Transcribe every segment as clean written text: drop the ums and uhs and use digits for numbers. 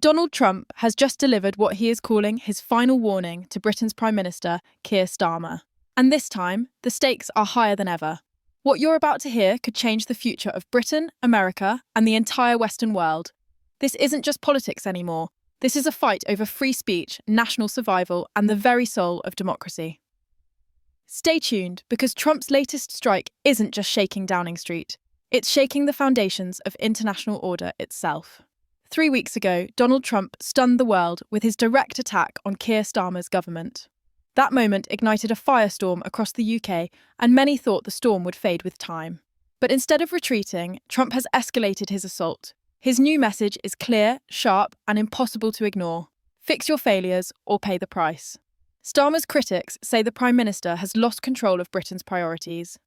Donald Trump has just delivered what he is calling his final warning to Britain's Prime Minister, Keir Starmer. And this time, the stakes are higher than ever. What you're about to hear could change the future of Britain, America, and the entire Western world. This isn't just politics anymore. This is a fight over free speech, national survival, and the very soul of democracy. Stay tuned, because Trump's latest strike isn't just shaking Downing Street. It's shaking the foundations of international order itself. 3 weeks ago, Donald Trump stunned the world with his direct attack on Keir Starmer's government. That moment ignited a firestorm across the UK, and many thought the storm would fade with time. But instead of retreating, Trump has escalated his assault. His new message is clear, sharp, and impossible to ignore. Fix your failures or pay the price. Starmer's critics say the Prime Minister has lost control of Britain's priorities.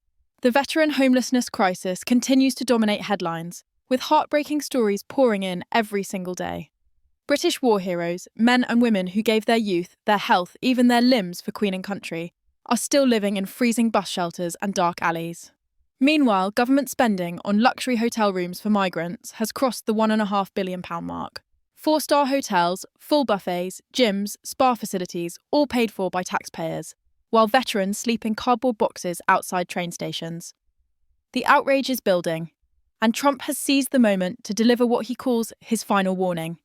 The veteran homelessness crisis continues to dominate headlines, with heartbreaking stories pouring in every single day. British war heroes, men and women who gave their youth, their health, even their limbs for Queen and country, are still living in freezing bus shelters and dark alleys. Meanwhile, government spending on luxury hotel rooms for migrants has crossed the £1.5 billion mark. 4-star hotels, full buffets, gyms, spa facilities, all paid for by taxpayers, while veterans sleep in cardboard boxes outside train stations. The outrage is building, and Trump has seized the moment to deliver what he calls his final warning.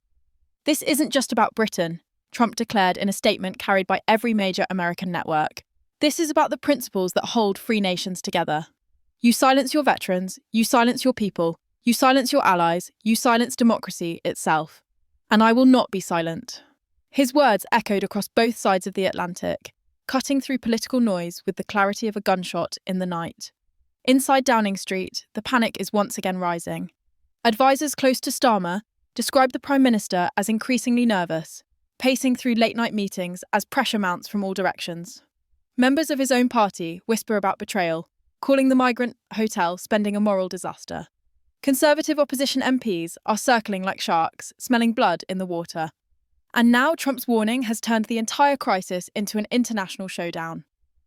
This isn't just about Britain, Trump declared in a statement carried by every major American network. This is about the principles that hold free nations together. You silence your veterans, you silence your people, you silence your allies, you silence democracy itself. And I will not be silent. His words echoed across both sides of the Atlantic, cutting through political noise with the clarity of a gunshot in the night. Inside Downing Street, the panic is once again rising. Advisors close to Starmer describe the Prime Minister as increasingly nervous, pacing through late-night meetings as pressure mounts from all directions. Members of his own party whisper about betrayal, calling the migrant hotel spending a moral disaster. Conservative opposition MPs are circling like sharks, smelling blood in the water. And now Trump's warning has turned the entire crisis into an international showdown.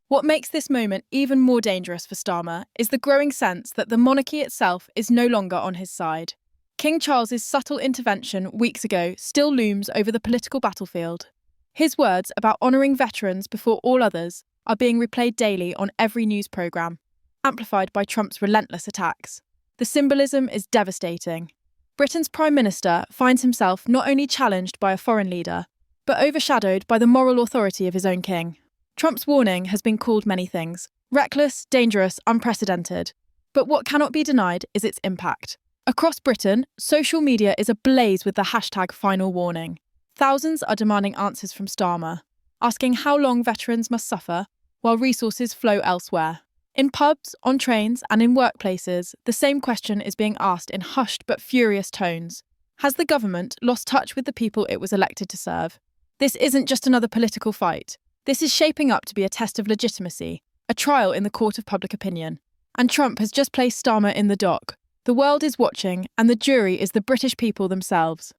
What makes this moment even more dangerous for Starmer is the growing sense that the monarchy itself is no longer on his side. King Charles's subtle intervention weeks ago still looms over the political battlefield. His words about honouring veterans before all others are being replayed daily on every news programme, amplified by Trump's relentless attacks. The symbolism is devastating. Britain's Prime Minister finds himself not only challenged by a foreign leader, but overshadowed by the moral authority of his own king. Trump's warning has been called many things: reckless, dangerous, unprecedented. But what cannot be denied is its impact. Across Britain, social media is ablaze with the hashtag final warning. Thousands are demanding answers from Starmer, asking how long veterans must suffer while resources flow elsewhere. In pubs, on trains, and in workplaces, the same question is being asked in hushed but furious tones. Has the government lost touch with the people it was elected to serve? This isn't just another political fight. This is shaping up to be a test of legitimacy, a trial in the court of public opinion. And Trump has just placed Starmer in the dock. The world is watching, and the jury is the British people themselves.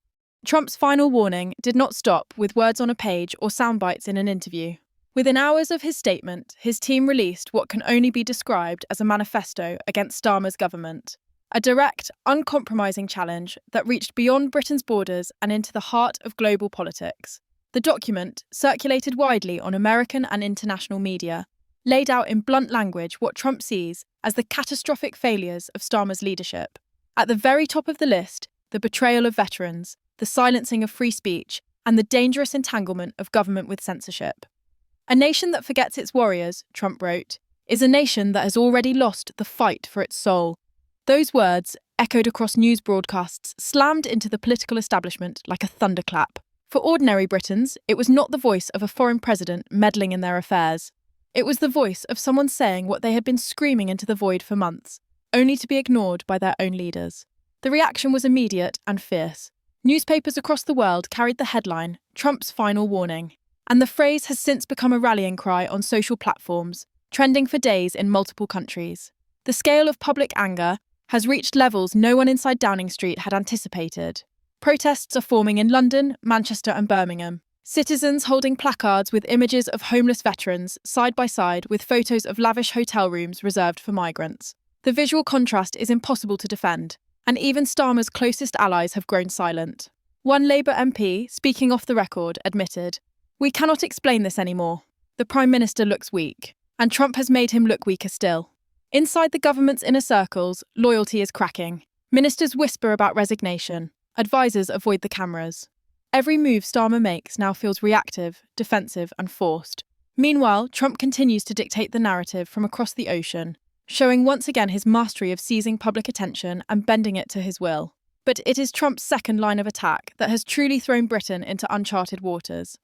Trump's final warning did not stop with words on a page or sound bites in an interview. Within hours of his statement, his team released what can only be described as a manifesto against Starmer's government. A direct, uncompromising challenge that reached beyond Britain's borders and into the heart of global politics. The document, circulated widely on American and international media, laid out in blunt language what Trump sees as the catastrophic failures of Starmer's leadership. At the very top of the list, the betrayal of veterans, the silencing of free speech, and the dangerous entanglement of government with censorship. A nation that forgets its warriors, Trump wrote, is a nation that has already lost the fight for its soul. Those words, echoed across news broadcasts, slammed into the political establishment like a thunderclap. For ordinary Britons, it was not the voice of a foreign president meddling in their affairs. It was the voice of someone saying what they had been screaming into the void for months, only to be ignored by their own leaders. The reaction was immediate and fierce. Newspapers across the world carried the headline, "Trump's final warning," and the phrase has since become a rallying cry on social platforms, trending for days in multiple countries. The scale of public anger has reached levels no one inside Downing Street had anticipated. Protests are forming in London, Manchester and Birmingham. Citizens holding placards with images of homeless veterans side by side with photos of lavish hotel rooms reserved for migrants. The visual contrast is impossible to defend, and even Starmer's closest allies have grown silent. One Labour MP, speaking off the record, admitted, "We cannot explain this anymore. The Prime Minister looks weak, and Trump has made him look weaker still." Inside the government's inner circles, loyalty is cracking. Ministers whisper about resignation. Advisors avoid the cameras. Every move Starmer makes now feels reactive, defensive, and forced. Meanwhile, Trump continues to dictate the narrative from across the ocean, showing once again his mastery of seizing public attention and bending it to his will. But it is Trump's second line of attack that has truly thrown Britain into uncharted waters.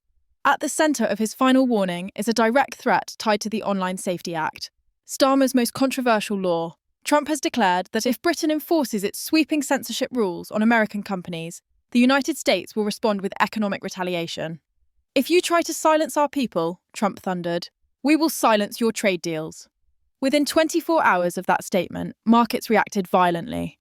At the centre of his final warning is a direct threat tied to the Online Safety Act, Starmer's most controversial law. Trump has declared that if Britain enforces its sweeping censorship rules on American companies, the United States will respond with economic retaliation. "If you try to silence our people," Trump thundered, "we will silence your trade deals." Within 24 hours of that statement, markets reacted violently.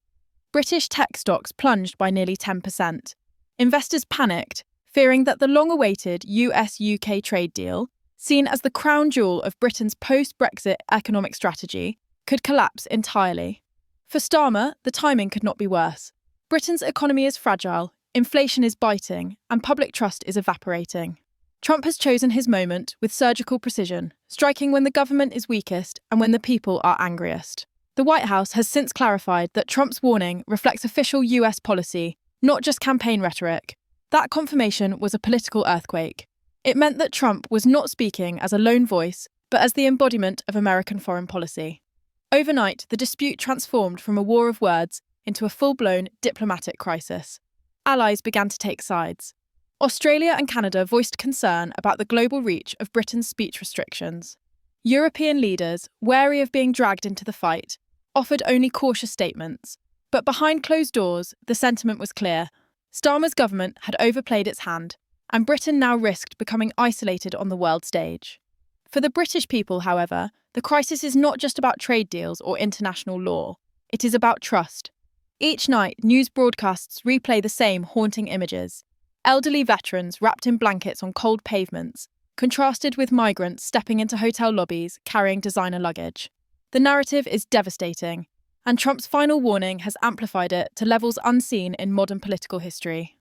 British tech stocks plunged by nearly 10%. Investors panicked, fearing that the long-awaited US-UK trade deal, seen as the crown jewel of Britain's post-Brexit economic strategy, could collapse entirely. For Starmer, the timing could not be worse. Britain's economy is fragile, inflation is biting, and public trust is evaporating. Trump has chosen his moment with surgical precision, striking when the government is weakest and when the people are angriest. The White House has since clarified that Trump's warning reflects official US policy, not just campaign rhetoric. That confirmation was a political earthquake. It meant that Trump was not speaking as a lone voice, but as the embodiment of American foreign policy. Overnight, the dispute transformed from a war of words into a full-blown diplomatic crisis. Allies began to take sides. Australia and Canada voiced concern about the global reach of Britain's speech restrictions. European leaders, wary of being dragged into the fight, offered only cautious statements. But behind closed doors, the sentiment was clear. Starmer's government had overplayed its hand, and Britain now risked becoming isolated on the world stage. For the British people, however, the crisis is not just about trade deals or international law. It is about trust. Each night, news broadcasts replay the same haunting images. Elderly veterans wrapped in blankets on cold pavements, contrasted with migrants stepping into hotel lobbies carrying designer luggage. The narrative is devastating, and Trump's final warning has amplified it to levels unseen in modern political history.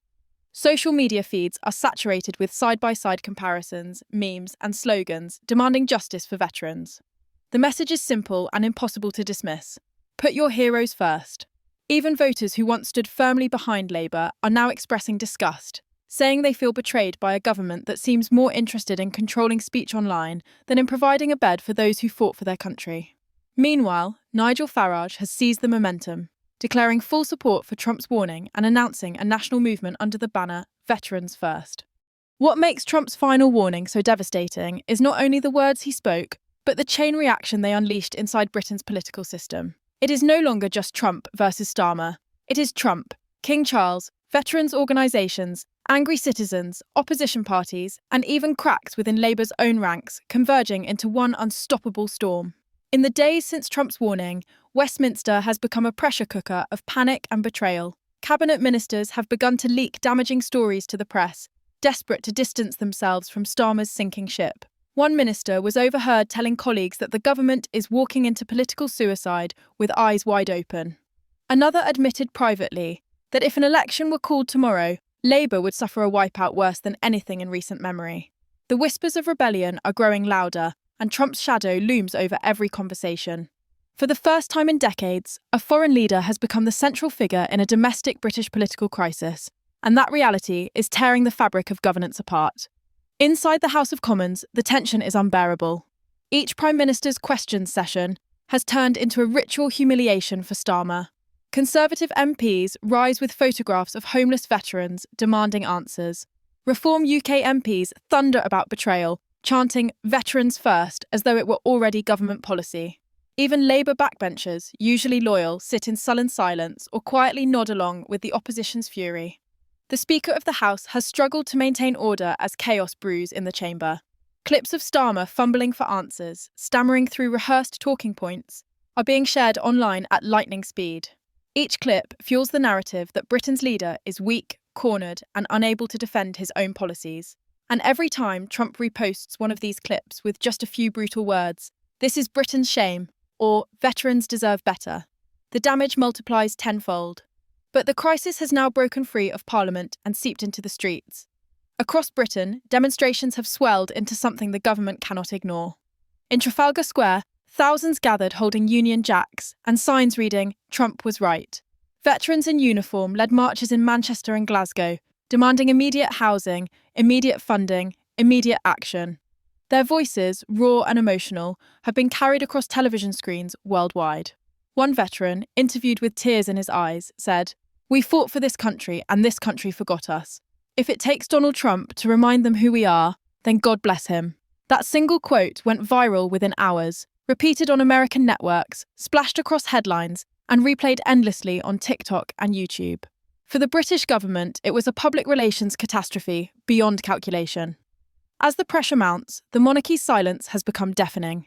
Social media feeds are saturated with side-by-side comparisons, memes, and slogans demanding justice for veterans. The message is simple and impossible to dismiss. Put your heroes first. Even voters who once stood firmly behind Labour are now expressing disgust, saying they feel betrayed by a government that seems more interested in controlling speech online than in providing a bed for those who fought for their country. Meanwhile, Nigel Farage has seized the momentum, declaring full support for Trump's warning and announcing a national movement under the banner Veterans First. What makes Trump's final warning so devastating is not only the words he spoke, but the chain reaction they unleashed inside Britain's political system. It is no longer just Trump versus Starmer. It is Trump, King Charles, veterans' organisations, angry citizens, opposition parties, and even cracks within Labour's own ranks converging into one unstoppable storm. In the days since Trump's warning, Westminster has become a pressure cooker of panic and betrayal. Cabinet ministers have begun to leak damaging stories to the press, desperate to distance themselves from Starmer's sinking ship. One minister was overheard telling colleagues that the government is walking into political suicide with eyes wide open. Another admitted privately that if an election were called tomorrow, Labour would suffer a wipeout worse than anything in recent memory. The whispers of rebellion are growing louder, and Trump's shadow looms over every conversation. For the first time in decades, a foreign leader has become the central figure in a domestic British political crisis, and that reality is tearing the fabric of governance apart. Inside the House of Commons, the tension is unbearable. Each Prime Minister's questions session has turned into a ritual humiliation for Starmer. Conservative MPs rise with photographs of homeless veterans demanding answers. Reform UK MPs thunder about betrayal, chanting "Veterans First" as though it were already government policy. Even Labour backbenchers, usually loyal, sit in sullen silence or quietly nod along with the opposition's fury. The Speaker of the House has struggled to maintain order as chaos brews in the chamber. Clips of Starmer fumbling for answers, stammering through rehearsed talking points, are being shared online at lightning speed. Each clip fuels the narrative that Britain's leader is weak, cornered, and unable to defend his own policies. And every time Trump reposts one of these clips with just a few brutal words, "This is Britain's shame," or "Veterans deserve better," the damage multiplies tenfold. But the crisis has now broken free of Parliament and seeped into the streets. Across Britain, demonstrations have swelled into something the government cannot ignore. In Trafalgar Square, thousands gathered holding Union Jacks and signs reading, "Trump was right." Veterans in uniform led marches in Manchester and Glasgow, demanding immediate housing, immediate funding, immediate action. Their voices, raw and emotional, have been carried across television screens worldwide. One veteran, interviewed with tears in his eyes, said, "We fought for this country and this country forgot us. If it takes Donald Trump to remind them who we are, then God bless him." That single quote went viral within hours, repeated on American networks, splashed across headlines, and replayed endlessly on TikTok and YouTube. For the British government, it was a public relations catastrophe beyond calculation. As the pressure mounts, the monarchy's silence has become deafening.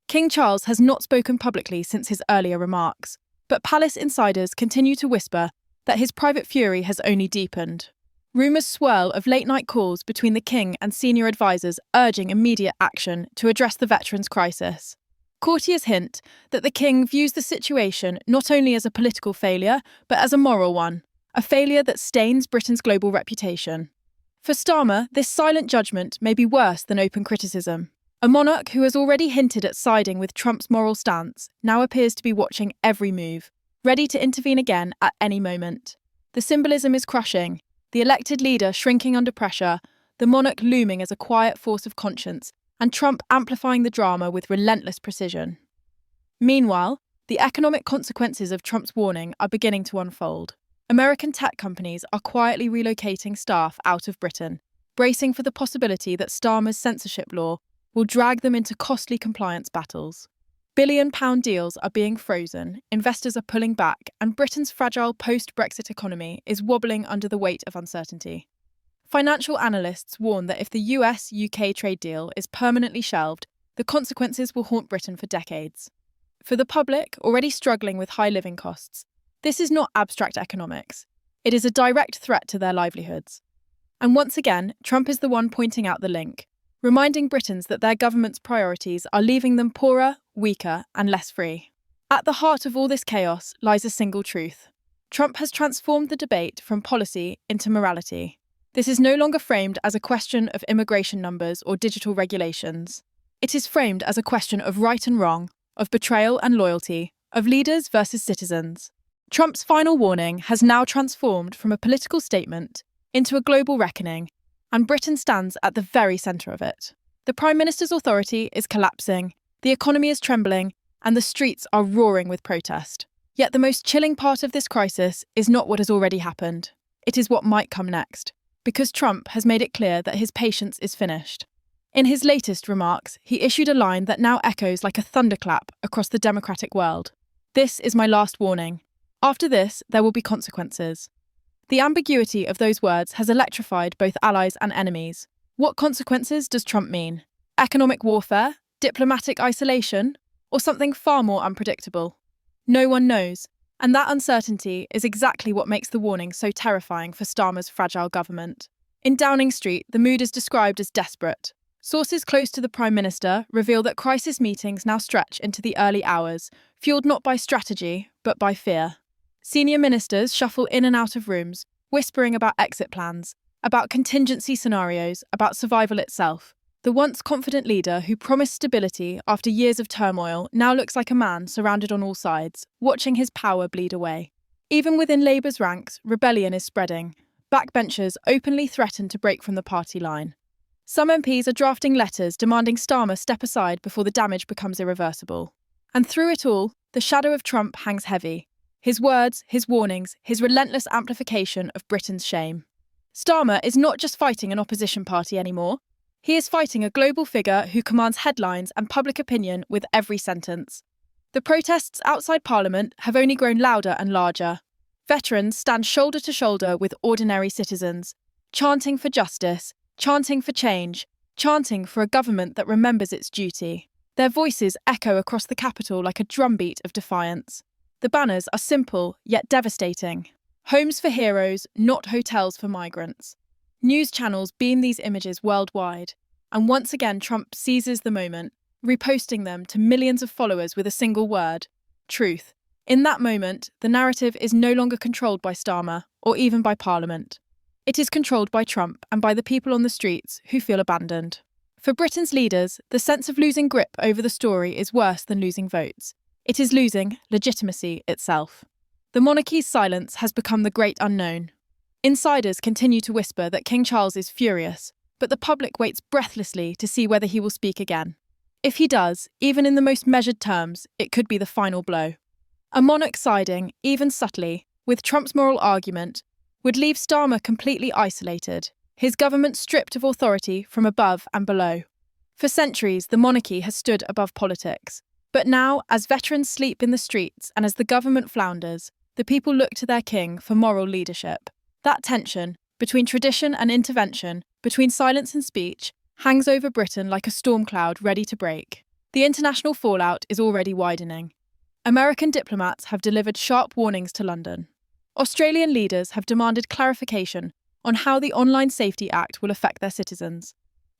King Charles has not spoken publicly since his earlier remarks, but palace insiders continue to whisper that his private fury has only deepened. Rumours swirl of late-night calls between the king and senior advisors urging immediate action to address the veterans' crisis. Courtiers hint that the king views the situation not only as a political failure, but as a moral one, a failure that stains Britain's global reputation. For Starmer, this silent judgment may be worse than open criticism. A monarch who has already hinted at siding with Trump's moral stance now appears to be watching every move, ready to intervene again at any moment. The symbolism is crushing, the elected leader shrinking under pressure, the monarch looming as a quiet force of conscience, and Trump amplifying the drama with relentless precision. Meanwhile, the economic consequences of Trump's warning are beginning to unfold. American tech companies are quietly relocating staff out of Britain, bracing for the possibility that Starmer's censorship law will drag them into costly compliance battles. Billion-pound deals are being frozen, investors are pulling back, and Britain's fragile post-Brexit economy is wobbling under the weight of uncertainty. Financial analysts warn that if the US-UK trade deal is permanently shelved, the consequences will haunt Britain for decades. For the public, already struggling with high living costs, this is not abstract economics. It is a direct threat to their livelihoods. And once again, Trump is the one pointing out the link, reminding Britons that their government's priorities are leaving them poorer, weaker, and less free. At the heart of all this chaos lies a single truth. Trump has transformed the debate from policy into morality. This is no longer framed as a question of immigration numbers or digital regulations. It is framed as a question of right and wrong, of betrayal and loyalty, of leaders versus citizens. Trump's final warning has now transformed from a political statement into a global reckoning, and Britain stands at the very centre of it. The Prime Minister's authority is collapsing, the economy is trembling, and the streets are roaring with protest. Yet the most chilling part of this crisis is not what has already happened. It is what might come next, because Trump has made it clear that his patience is finished. In his latest remarks, he issued a line that now echoes like a thunderclap across the democratic world. "This is my last warning. After this, there will be consequences." The ambiguity of those words has electrified both allies and enemies. What consequences does Trump mean? Economic warfare? Diplomatic isolation? Or something far more unpredictable? No one knows, and that uncertainty is exactly what makes the warning so terrifying for Starmer's fragile government. In Downing Street, the mood is described as desperate. Sources close to the Prime Minister reveal that crisis meetings now stretch into the early hours, fueled not by strategy, but by fear. Senior ministers shuffle in and out of rooms, whispering about exit plans, about contingency scenarios, about survival itself. The once confident leader who promised stability after years of turmoil now looks like a man surrounded on all sides, watching his power bleed away. Even within Labour's ranks, rebellion is spreading. Backbenchers openly threaten to break from the party line. Some MPs are drafting letters demanding Starmer step aside before the damage becomes irreversible. And through it all, the shadow of Trump hangs heavy. His words, his warnings, his relentless amplification of Britain's shame. Starmer is not just fighting an opposition party anymore. He is fighting a global figure who commands headlines and public opinion with every sentence. The protests outside Parliament have only grown louder and larger. Veterans stand shoulder to shoulder with ordinary citizens, chanting for justice, chanting for change, chanting for a government that remembers its duty. Their voices echo across the capital like a drumbeat of defiance. The banners are simple, yet devastating. Homes for heroes, not hotels for migrants. News channels beam these images worldwide, and once again Trump seizes the moment, reposting them to millions of followers with a single word: truth. In that moment, the narrative is no longer controlled by Starmer or even by Parliament. It is controlled by Trump and by the people on the streets who feel abandoned. For Britain's leaders, the sense of losing grip over the story is worse than losing votes. It is losing legitimacy itself. The monarchy's silence has become the great unknown. Insiders continue to whisper that King Charles is furious, but the public waits breathlessly to see whether he will speak again. If he does, even in the most measured terms, it could be the final blow. A monarch siding, even subtly, with Trump's moral argument, would leave Starmer completely isolated, his government stripped of authority from above and below. For centuries, the monarchy has stood above politics. But now, as veterans sleep in the streets and as the government flounders, the people look to their king for moral leadership. That tension, between tradition and intervention, between silence and speech, hangs over Britain like a storm cloud ready to break. The international fallout is already widening. American diplomats have delivered sharp warnings to London. Australian leaders have demanded clarification on how the Online Safety Act will affect their citizens.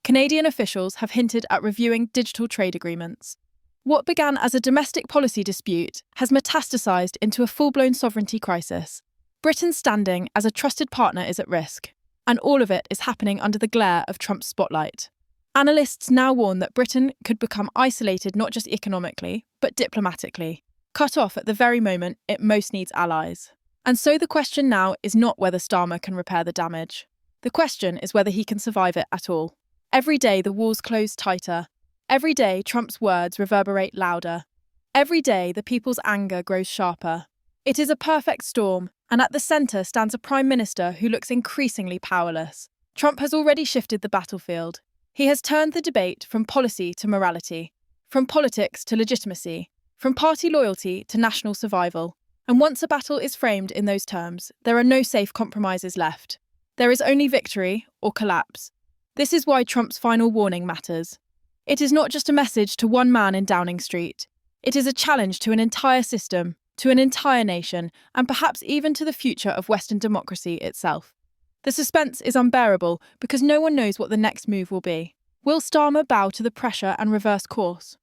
Canadian officials have hinted at reviewing digital trade agreements. What began as a domestic policy dispute has metastasized into a full-blown sovereignty crisis. Britain's standing as a trusted partner is at risk, and all of it is happening under the glare of Trump's spotlight. Analysts now warn that Britain could become isolated not just economically, but diplomatically, cut off at the very moment it most needs allies. And so the question now is not whether Starmer can repair the damage. The question is whether he can survive it at all. Every day the walls close tighter. Every day Trump's words reverberate louder. Every day the people's anger grows sharper. It is a perfect storm, and at the centre stands a Prime Minister who looks increasingly powerless. Trump has already shifted the battlefield. He has turned the debate from policy to morality, from politics to legitimacy, from party loyalty to national survival. And once a battle is framed in those terms, there are no safe compromises left. There is only victory or collapse. This is why Trump's final warning matters. It is not just a message to one man in Downing Street. It is a challenge to an entire system, to an entire nation, and perhaps even to the future of Western democracy itself. The suspense is unbearable because no one knows what the next move will be. Will Starmer bow to the pressure and reverse course?